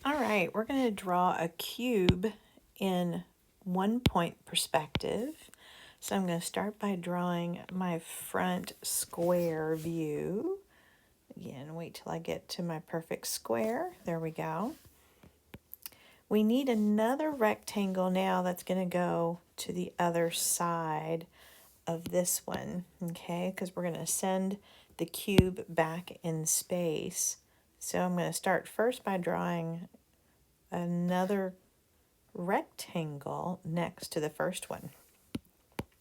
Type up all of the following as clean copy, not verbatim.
All right, we're going to draw a cube in 1 point perspective. So I'm going to start by drawing my front square view. Again, wait till I get to my perfect square. There we go. We need another rectangle now that's going to go to the other side of this one, okay? Because we're going to send the cube back in space. So I'm going to start first by drawing another rectangle next to the first one.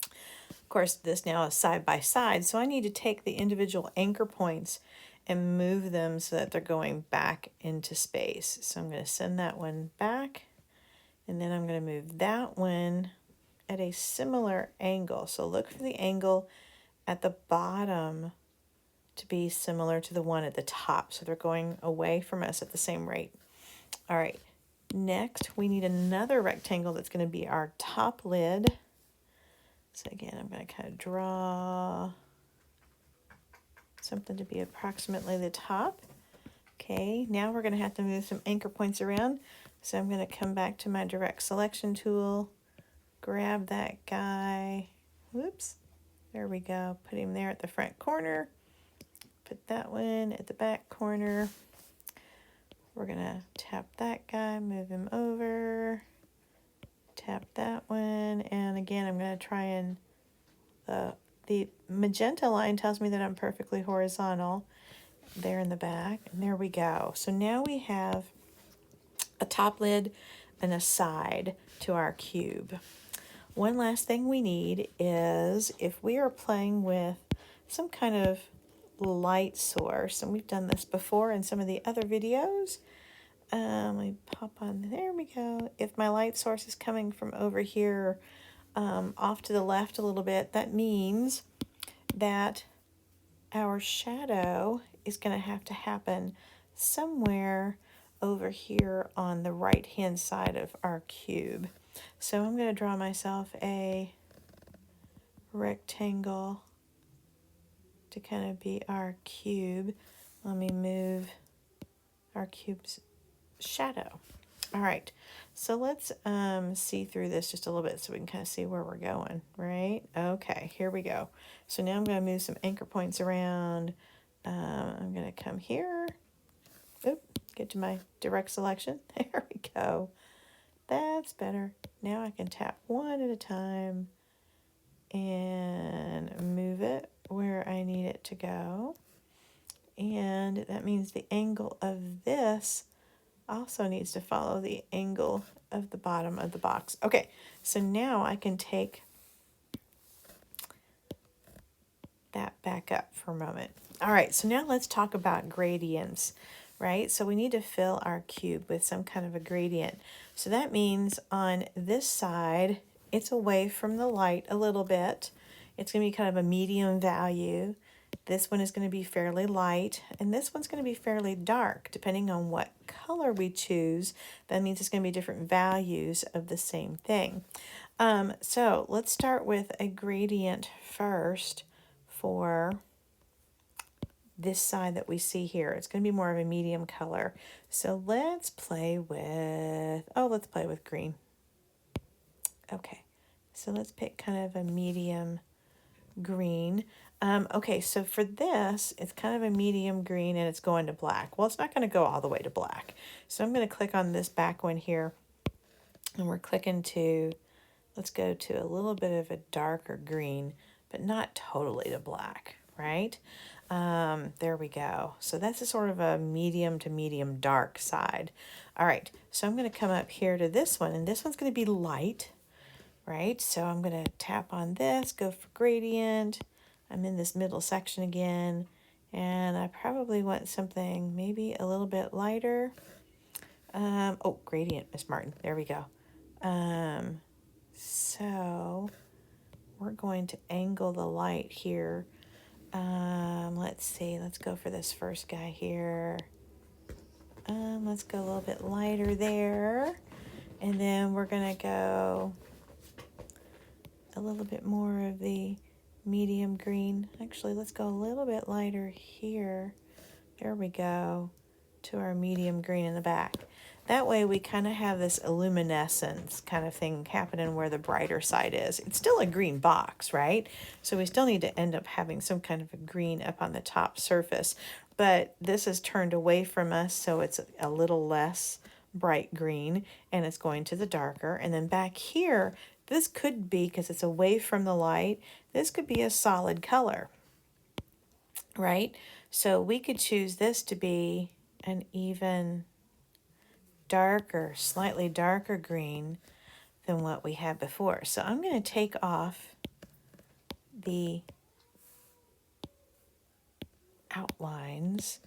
Of course, this now is side by side, so I need to take the individual anchor points and move them so that they're going back into space. So I'm going to send that one back, and then I'm going to move that one at a similar angle. So look for the angle at the bottom to be similar to the one at the top, so they're going away from us at the same rate. All right, next we need another rectangle that's going to be our top lid. So again, I'm going to kind of draw something to be approximately the top. Okay, now we're going to have to move some anchor points around. So I'm going to come back to my direct selection tool, grab that guy. Whoops, there we go. Put him there at the front corner. Put that one at the back corner. We're going to tap that guy, move him over. Tap that one, and again I'm going to try and the magenta line tells me that I'm perfectly horizontal there in the back, and there we go. So now we have a top lid and a side to our cube. One last thing we need is if we are playing with some kind of light source, and we've done this before in some of the other videos. Let me pop on, there we go. If my light source is coming from over here off to the left a little bit, that means that our shadow is going to have to happen somewhere over here on the right hand side of our cube. So I'm going to draw myself a rectangle to kind of be our cube. Let me move our cube's shadow. All right, so let's see through this just a little bit so we can kind of see where we're going, right? Okay, here we go. So now I'm going to move some anchor points around. I'm going to come here. Oop, get to my direct selection. There we go. That's better. Now I can tap one at a time and move it where I need it to go. And that means the angle of this also needs to follow the angle of the bottom of the box. Okay, so now I can take that back up for a moment. All right, so now let's talk about gradients, right? So we need to fill our cube with some kind of a gradient. So that means on this side, it's away from the light a little bit. It's going to be kind of a medium value. This one is going to be fairly light, and this one's going to be fairly dark. Depending on what color we choose, that means it's going to be different values of the same thing. So let's start with a gradient first for this side that we see here. It's going to be more of a medium color. So let's play with green. Okay, so let's pick kind of a medium green. Okay, so for this, it's kind of a medium green and it's going to black. Well, it's not going to go all the way to black. So I'm going to click on this back one here, and we're clicking to, let's go to a little bit of a darker green, but not totally to black, right? There we go. So that's a sort of a medium to medium dark side. All right, so I'm going to come up here to this one, and this one's going to be light, right? So I'm going to tap on this, go for gradient. I'm in this middle section again, and I probably want something maybe a little bit lighter. Oh, gradient, Miss Martin. There we go. So we're going to angle the light here. Let's see. Let's go for this first guy here. Let's go a little bit lighter there. And then we're going to go a little bit more of the medium green. Actually, let's go a little bit lighter here. There we go, to our medium green in the back. That way we kind of have this illuminescence kind of thing happening where the brighter side is. It's still a green box, right? So we still need to end up having some kind of a green up on the top surface. But this is turned away from us, so it's a little less bright green, and it's going to the darker. And then back here, this could be, because it's away from the light, this could be a solid color, right? So we could choose this to be an even darker, slightly darker green than what we had before. So I'm going to take off the outlines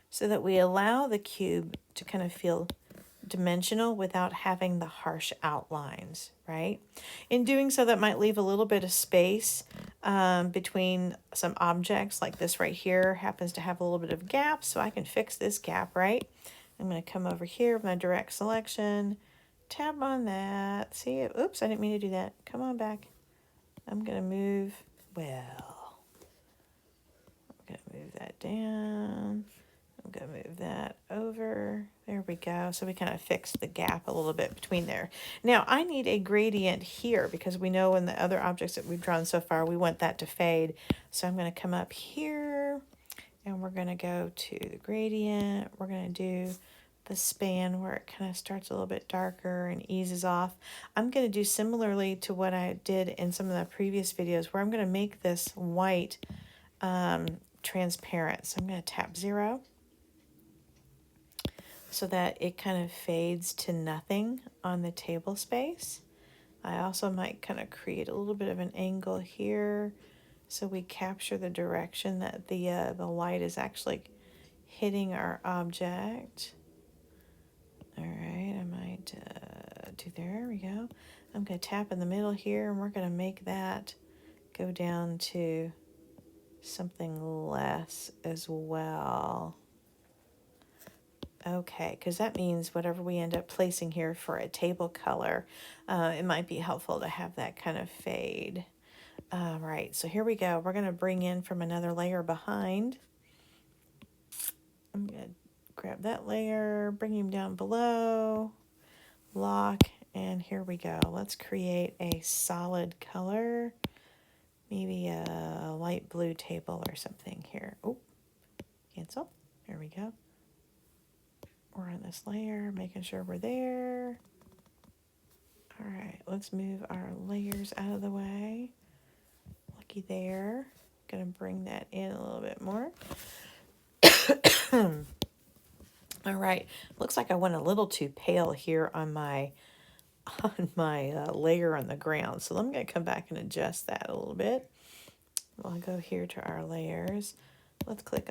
so that we allow the cube to kind of feel dimensional without having the harsh outlines, right? In doing so, that might leave a little bit of space between some objects, like this right here happens to have a little bit of gap, so I can fix this gap, right? I'm going to come over here with my direct selection, tab on that, see it, oops, I didn't mean to do that, come on back. I'm going to move, well, I'm going to move that down. I'm going to move that over. There we go. So we kind of fixed the gap a little bit between there. Now I need a gradient here because we know in the other objects that we've drawn so far, we want that to fade. So I'm going to come up here and we're going to go to the gradient. We're going to do the span where it kind of starts a little bit darker and eases off. I'm going to do similarly to what I did in some of the previous videos where I'm going to make this white transparent. So I'm going to tap 0. So that it kind of fades to nothing on the table space. I also might kind of create a little bit of an angle here so we capture the direction that the light is actually hitting our object. All right, I might do, there we go. I'm going to tap in the middle here and we're going to make that go down to something less as well. Okay, because that means whatever we end up placing here for a table color, it might be helpful to have that kind of fade. Right, so here we go. We're going to bring in from another layer behind. I'm going to grab that layer, bring him down below, lock, and here we go. Let's create a solid color, maybe a light blue table or something here. Oh, cancel. There we go. We're on this layer, making sure we're there. All right, let's move our layers out of the way. Looky there. Gonna bring that in a little bit more. All right, looks like I went a little too pale here on my layer on the ground. So I'm gonna come back and adjust that a little bit. I'll go here to our layers. Let's click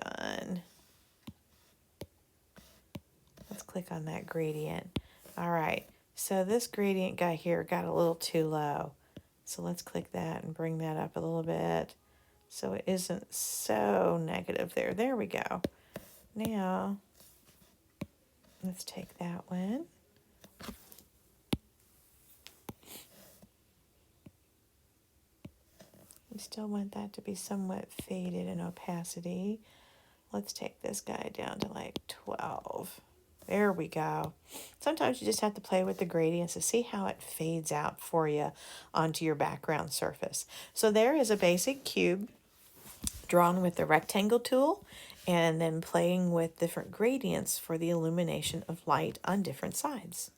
on that gradient. All right, so this gradient guy here got a little too low. So let's click that and bring that up a little bit so it isn't so negative there. There we go. Now, let's take that one. We still want that to be somewhat faded in opacity. Let's take this guy down to like 12. There we go. Sometimes you just have to play with the gradients to see how it fades out for you onto your background surface. So there is a basic cube drawn with the rectangle tool and then playing with different gradients for the illumination of light on different sides.